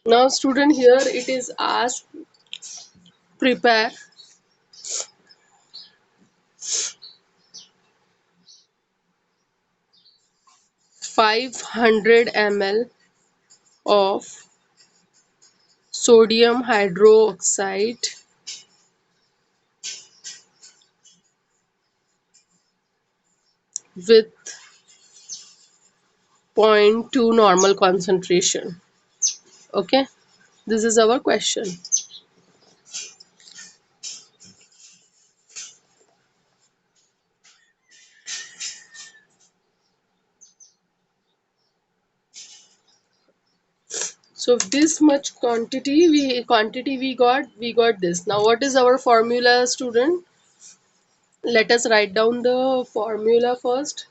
Now student, here it is asked, prepare 500 ml of sodium hydroxide with zero point 0.2 normal concentration. Okay, this is our question. So this much quantity we got this. Now what is our formula, student? Let us write down the formula first.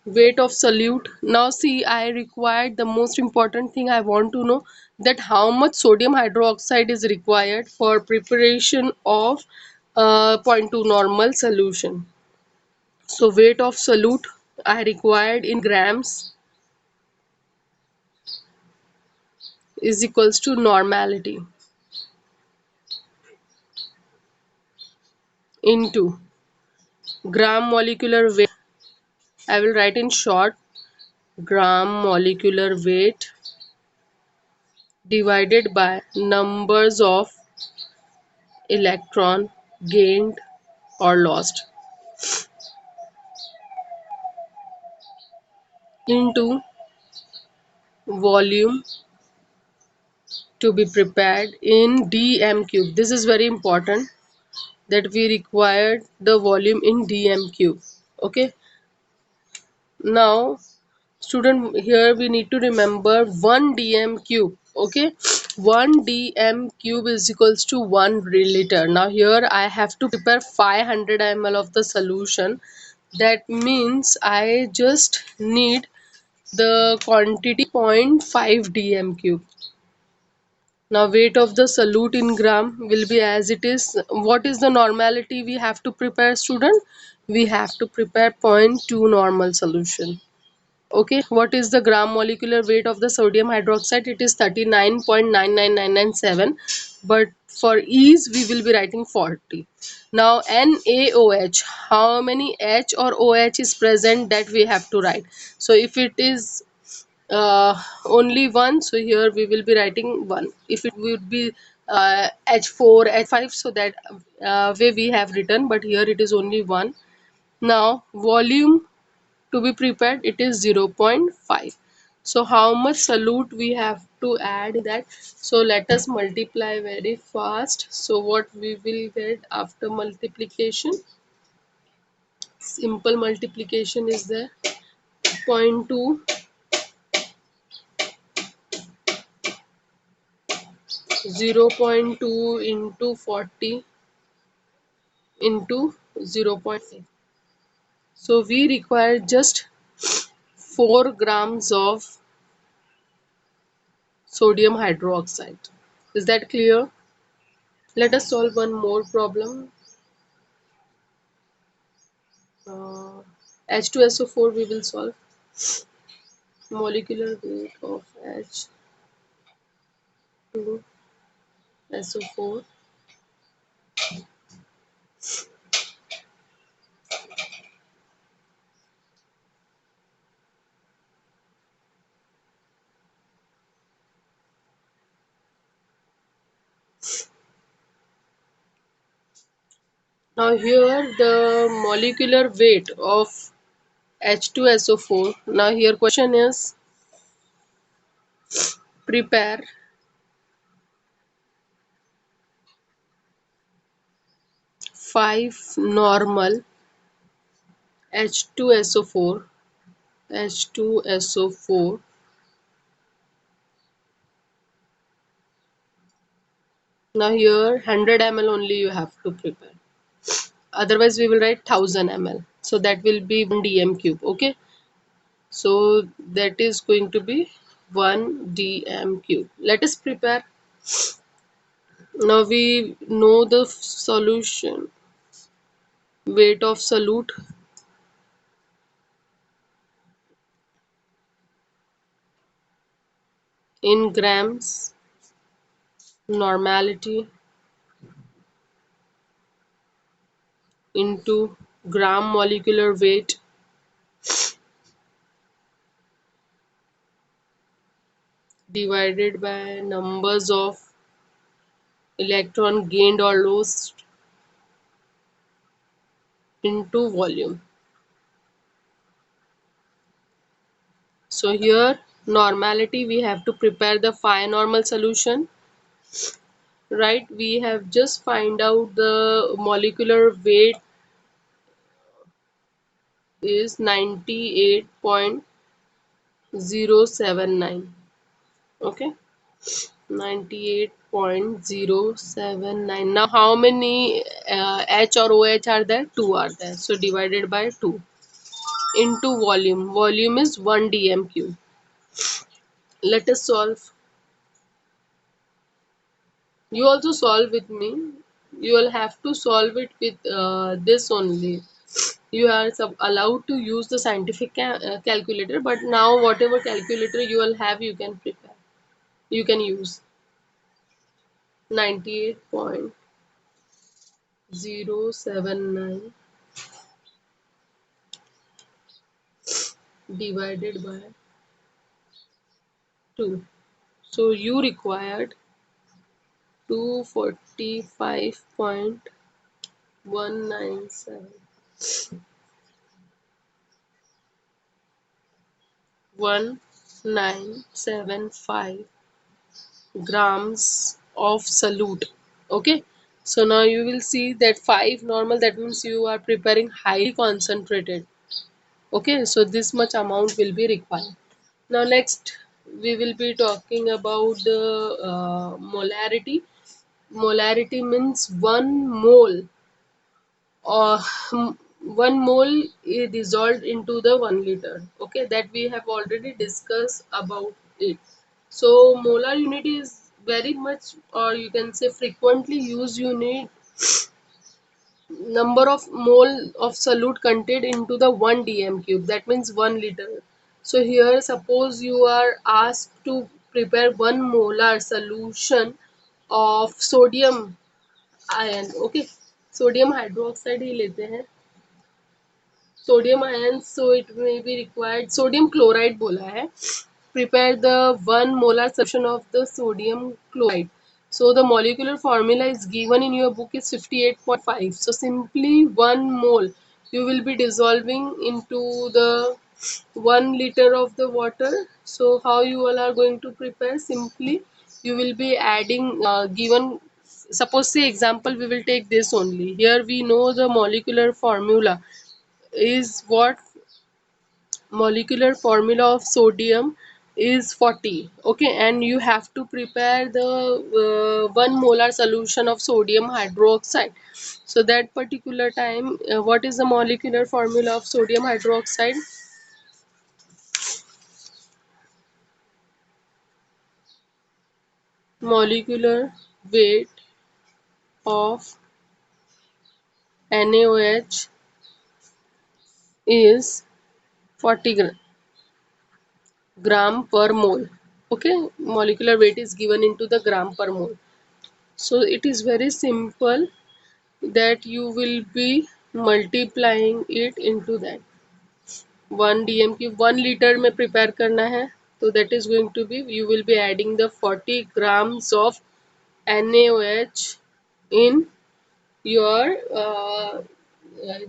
Weight of solute. Now see, I required the most important thing. I want to know that how much sodium hydroxide is required for preparation of zero point 0.2 normal solution. So weight of solute I required in grams is equals to normality into gram molecular weight. I will write in short, gram molecular weight divided by numbers of electron gained or lost into volume to be prepared in dm cube. This is very important that we required the volume in dm cube. Okay, now student, here we need to remember 1 dm cube. Okay, 1 dm cube is equals to 1 liter. Now here I have to prepare 500 ml of the solution. That means I just need the quantity 0.5 dm cube. Now weight of the solute in gram will be as it is. What is the normality we have to prepare, student? We have to prepare zero point 0.2 normal solution. Okay, what is the gram molecular weight of the sodium hydroxide? It is 39.99997, but for ease we will be writing 40. Now NaOH, how many H or OH is present, that we have to write. So if it is only one, so here we will be writing 1. If it would be H4 H5, so that way we have written, but here it is only 1. Now volume to be prepared, it is 0 0.5. So how much solute we have to add in that? So let us multiply very fast. So what we will get after multiplication? Simple multiplication is there. 0.2 0 0.2 into 40 into 0 0.5. So we require just 4 grams of sodium hydroxide. Is that clear? Let us solve one more problem. H2SO4 we will solve. Molecular weight of H2SO4. Now here the molecular weight of H2SO4. Now here question is, prepare 5 normal H2SO4 H2SO4. Now here 100 ml only you have to prepare. Otherwise we will write 1000 ml. So that will be 1 dm cube. Okay. So that is going to be 1 dm cube. Let us prepare. Now we know the solution. Weight of solute in grams, normality into gram molecular weight divided by numbers of electron gained or lost into volume. So here normality, we have to prepare the phi normal solution, right? We have just find out the molecular weight is 98.079. Okay, 98.079. Now how many H or OH are there? Two are there. So divided by 2 into volume. Volume is 1 dm cube. Let us solve. You also solve with me. You will have to solve it with this only. You are allowed to use the scientific calculator, but now whatever calculator you will have, you can prepare. You can use 98.079 divided by 2. So you required 245.197 1975 grams of solute. Okay, so now you will see that 5 normal, that means you are preparing highly concentrated. Okay, so this much amount will be required. Now next we will be talking about the molarity. Molarity means 1 mole, or 1 mole is dissolved into the 1 liter. Okay, that we have already discussed about it. So molar unit is very much, or you can say frequently used unit, number of mole of solute contained into the 1 dm cube, that means 1 liter. So here suppose you are asked to prepare 1 molar solution of sodium ion. Okay, sodium hydroxide ही लेते हैं, sodium ion, so it may be required, sodium chloride बोला है, prepare the 1 molar solution of the sodium chloride. So the molecular formula is given in your book is 58.5. So simply 1 mole you will be dissolving into the 1 liter of the water. So how you all are going to prepare? Simply you will be adding given, suppose say example we will take this only. Here we know the molecular formula is what? Molecular formula of sodium is 40. Okay, and you have to prepare the 1 molar solution of sodium hydroxide. So that particular time, what is the molecular formula of sodium hydroxide? Molecular weight of NaOH is 40 gram per mole. Okay, molecular weight is given into the gram per mole. So it is very simple that you will be multiplying it into that 1 dm की 1 liter में prepare करना है, तो that is going to be, you will be adding the 40 grams of NaOH in your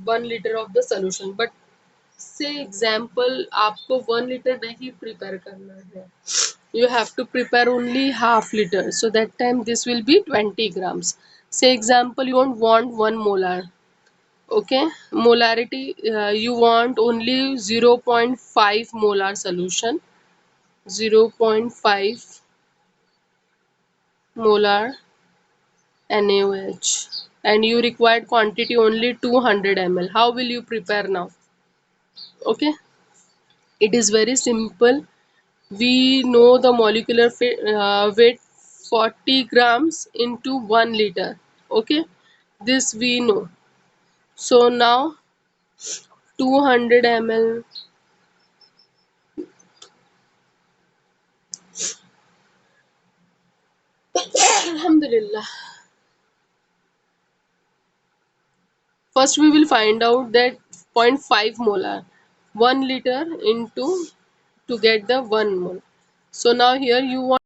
1 liter of the solution. But say example आपको 1 liter नहीं prepare करना है, you have to prepare only half liter, so that time this will be 20 grams. Say example you don't want 1 molar. Okay, molarity, you want only 0.5 molar solution, 0.5 molar NaOH, and you required quantity only 200 ml. How will you prepare now? Okay, it is very simple. We know the molecular weight 40 grams into 1 liter. Okay, this we know. So now 200 ml Alhamdulillah. First we will find out that zero point 0.5 molar, 1 liter into to get the 1 mole. So now here you want